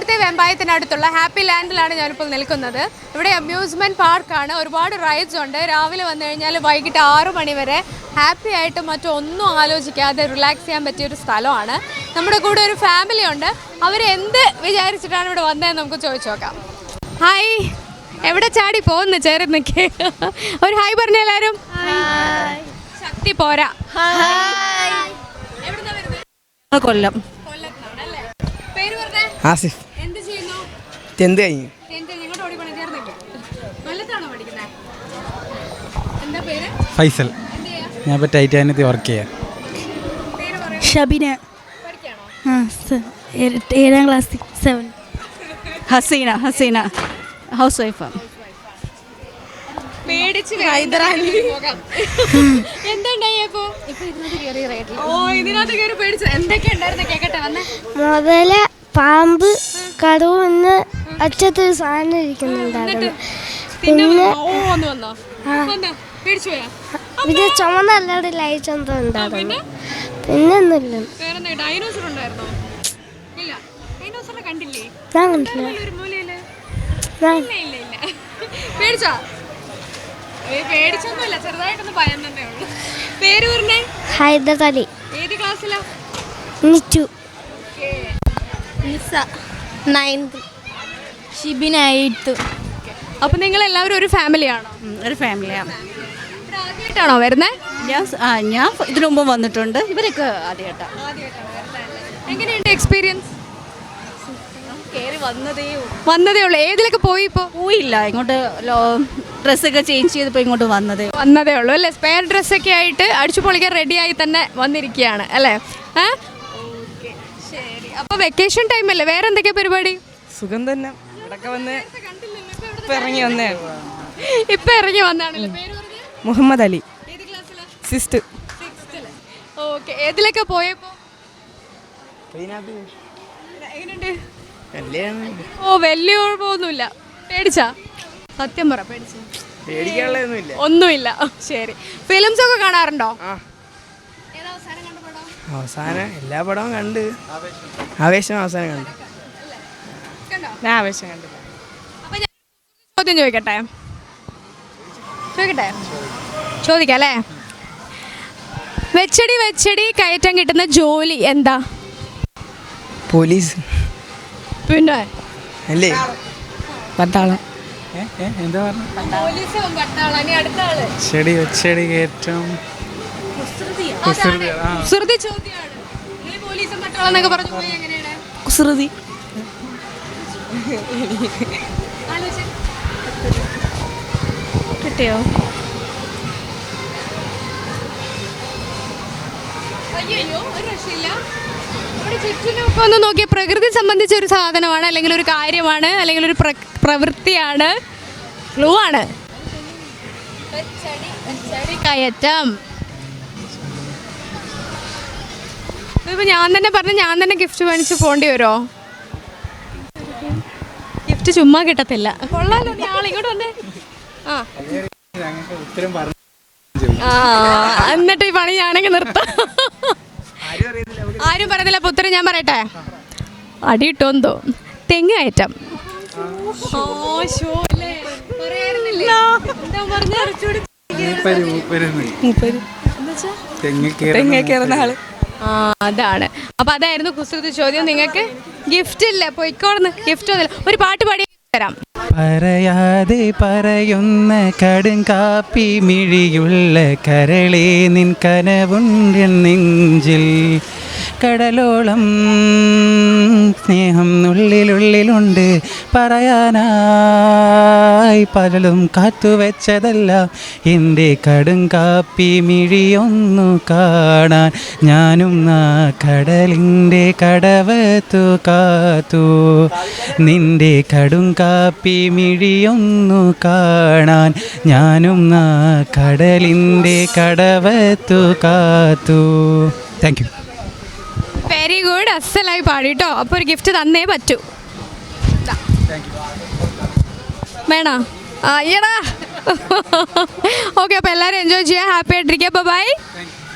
കൊല്ലത്തെ വെമ്പായത്തിനടുത്തുള്ള ഹാപ്പി ലാൻഡിലാണ് ഞാനിപ്പോൾ നിൽക്കുന്നത്. ഇവിടെ അമ്യൂസ്മെൻറ്റ് പാർക്കാണ്, ഒരുപാട് റൈഡ്സ് ഉണ്ട്. രാവിലെ വന്നു കഴിഞ്ഞാൽ വൈകിട്ട് 6 മണി വരെ ഹാപ്പി ആയിട്ട് മറ്റൊന്നും ആലോചിക്കാതെ റിലാക്സ് ചെയ്യാൻ പറ്റിയൊരു സ്ഥലമാണ്. നമ്മുടെ കൂടെ ഒരു ഫാമിലി ഉണ്ട്. അവരെന്ത് വിചാരിച്ചിട്ടാണ് ഇവിടെ വന്നതെന്ന് നമുക്ക് ചോദിച്ചു നോക്കാം. ഹായ്, എവിടെ ചാടി പോകുന്നു ചേർന്നൊക്കെ? ഒരു ഹായ് പറഞ്ഞ എല്ലാവരും. ശക്തി പോരാ. കൊല്ലം. പേര് പറഞ്ഞേ? ആസിഫ്. എന്ത് ചെയ്യുന്നു? 10th കഴിഞ്ഞു. ഞങ്ങളുടെ ഓടിപ്പണി ചേർന്നൊക്കെ കൊല്ലത്താണോ പഠിക്കുന്നത്? എന്താ പേര്? ഫൈസൽ. ഞാൻ ഇപ്പോൾ ടൈറ്റാനിയത്തിൽ വർക്ക് ചെയ്യാം. ഷബിന. പഠിക്കാണോ? 7ാം ക്ലാസ് 7. ഹസീന ഹൗസ് വൈഫാണ്. പേടിച്ച് എന്തുണ്ടായിപ്പോ? ഇതിനകത്ത് കയറി പേടിച്ചു. എന്തൊക്കെ ഉണ്ടായിരുന്നു കേക്കട്ടെ വന്നേ. മുതല, പാമ്പ്, കടുവന്ന് അച്ഛത്തൊരു സാധനം ഇരിക്കുന്നുണ്ടായിരുന്നു. പിന്നെ പിന്നെ ചുമന്നല്ലാതെ ലൈറ്റ് എന്തോ ഉണ്ടായിരുന്നു. പിന്നൊന്നുമില്ല. ഡൈനോസർ ഉണ്ടായിരുന്നോ? ഇല്ല, ഡൈനോസറിനെ കണ്ടില്ലേ? ഞാൻ കണ്ടില്ല. പേടിച്ചോ? പേടിച്ചൊന്നുമില്ല, ചെറുതായിട്ടൊന്ന് ഭയം തന്നെ ഉള്ളു. പേര് പറഞ്ഞേ? ഹൈദർ അലി. ഏത് ക്ലാസ്സിലാ? നിച്ചു. നിസ 9th. ഷിബിന 8th. അപ്പൊ നിങ്ങൾ എല്ലാവരും ഒരു ഫാമിലിയാണോ? ഒരു ഫാമിലിയാണ്. ഇവിടെ ആദ്യമായിട്ടാണോ വരുന്നേ? ഞാൻ ഇതിനു മുമ്പ് വന്നിട്ടുണ്ട്. ഇവരൊക്കെ ആദ്യമായിട്ടാണ്. എങ്ങനെയുണ്ട് എക്സ്പീരിയൻസ്? കയറി വന്നതേ ഉള്ളൂ. ഏതിലൊക്കെ പോയി? ഇപ്പോൾ പോയില്ല, ഇങ്ങോട്ട് ഡ്രസ്സൊക്കെ ചേഞ്ച് ചെയ്തപ്പോൾ ഇങ്ങോട്ട് വന്നതേ ഉള്ളൂ അല്ലേ? സ്പെയർ ഡ്രസ്സൊക്കെ ആയിട്ട് അടിച്ചു പൊളിക്കാൻ റെഡിയായി തന്നെ വന്നിരിക്കുകയാണ് അല്ലേ? ശരി. അപ്പോൾ വെക്കേഷൻ ടൈം അല്ലേ, വേറെ എന്തൊക്കെയാ പരിപാടി? സുഖം തന്നെ. ഇവിടൊക്കെ വന്ന് ഇപ്പം ഇറങ്ങി വന്നേ. ഇപ്പം ഇറങ്ങി വന്നാണല്ലേ. പേര് പറഞ്ഞേ? മുഹമ്മദ് അലി. ഏത് ക്ലാസ്സിലാ? 6th. ഓക്കെ. ഏതിലൊക്കെ പോയപ്പോൾ? എങ്ങനെയുണ്ട്? ഓ, വലിയ കുഴപ്പമൊന്നുമില്ല. പേടിച്ചാ? സത്യം പറ, പേടിച്ച? ഒന്നുമില്ല. ശരി. ഫിലിംസ് ഒക്കെ കാണാറുണ്ടോ? അവസാനം എല്ലാ പടവും കണ്ട്. ആവേശം അവസാനം കണ്ടു. ഞാൻ ആവേശം കണ്ടു. അപ്പൊ ഞാൻ ചോദ്യം ചോദിക്കട്ടെ? ചോദിക്കാം അല്ലേ? വെച്ചടി കയറ്റം കിട്ടുന്ന ജോലി എന്താ? പോലീസ്. പിന്നെ അല്ലേ? പട്ടാളം. എന്താ പറഞ്ഞ? പോലീസും പട്ടാളം. ഇനി അടുത്ത ആള്. വെച്ചടി കയറ്റം. കുസൃതി ചോദ്യമാണ്. പോലീസും പട്ടാളം എന്നൊക്കെ പറഞ്ഞു പോയി എങ്ങനെയാണ്? കുസൃതി. കിട്ടിയോ? അയ്യോ, ഒരു രക്ഷയില്ല. ഇവിടെ ചുറ്റിനൊക്കെ ഒന്ന് നോക്കിയ പ്രകൃതി സംബന്ധിച്ച ഒരു സാധനമാണ്, അല്ലെങ്കിൽ ഒരു കാര്യമാണ്, അല്ലെങ്കിൽ ഒരു പ്രവൃത്തിയാണ്. ക്ലൂ ആണ്. കയറ്റം. ഇതിപ്പോൾ ഞാൻ തന്നെ പറഞ്ഞ് ഞാൻ തന്നെ ഗിഫ്റ്റ് മേടിച്ച് പോകേണ്ടി വരുമോ? ഗിഫ്റ്റ് ചുമ്മാ കിട്ടത്തില്ല. കൊള്ളാലോ. ഇങ്ങോട്ട് വന്നേ. എന്നിട്ട് ഈ പണി ഞാനെങ്കിൽ നിർത്താം. ആരും പറയുന്നില്ല. അപ്പോൾ ഉത്തരം ഞാൻ പറയട്ടെ? അടി കിട്ടുമെന്തോ. തെങ്ങ് കയറ്റം. അതാണ്. അപ്പൊ അതായിരുന്നു കുസൃതി ചോദ്യം. നിങ്ങൾക്ക് ഗിഫ്റ്റ് ഇല്ല, പോയിക്കോളുന്നു. ഗിഫ്റ്റ് ഒന്നുമില്ല. ഒരു പാട്ട് പാടി തരാം. പറയാതെ പറയുന്ന കടും കാപ്പി മിഴിയുള്ള കരളേ നിൻ കനവുണ്ട് നെഞ്ചിൽ കടലോളം സ്നേഹം ഉള്ളിലുള്ളിലുണ്ട് പറയാനായി പലതും കാത്തുവെച്ചതല്ല എൻ്റെ കടും കാപ്പി മിഴിയൊന്നു കാണാൻ ഞാനും ആ കടലിൻ്റെ കടവത്തു കാത്തു നിൻ്റെ കടും കാപ്പി മിഴിയൊന്നു കാണാൻ ഞാനും ആ കടലിൻ്റെ കടവത്തു കാത്തു. Thank you. Very good. അസലായി പാടിട്ടോ. അപ്പോൾ ഒരു ഗിഫ്റ്റ് തന്നേ പറ്റൂ. വേണോ? അയ്യടാ. ഓക്കെ, അപ്പോൾ എല്ലാവരും എൻജോയ് ചെയ്യുക. ഹാപ്പി ആയിട്ടിരിക്കുക. ബൈ.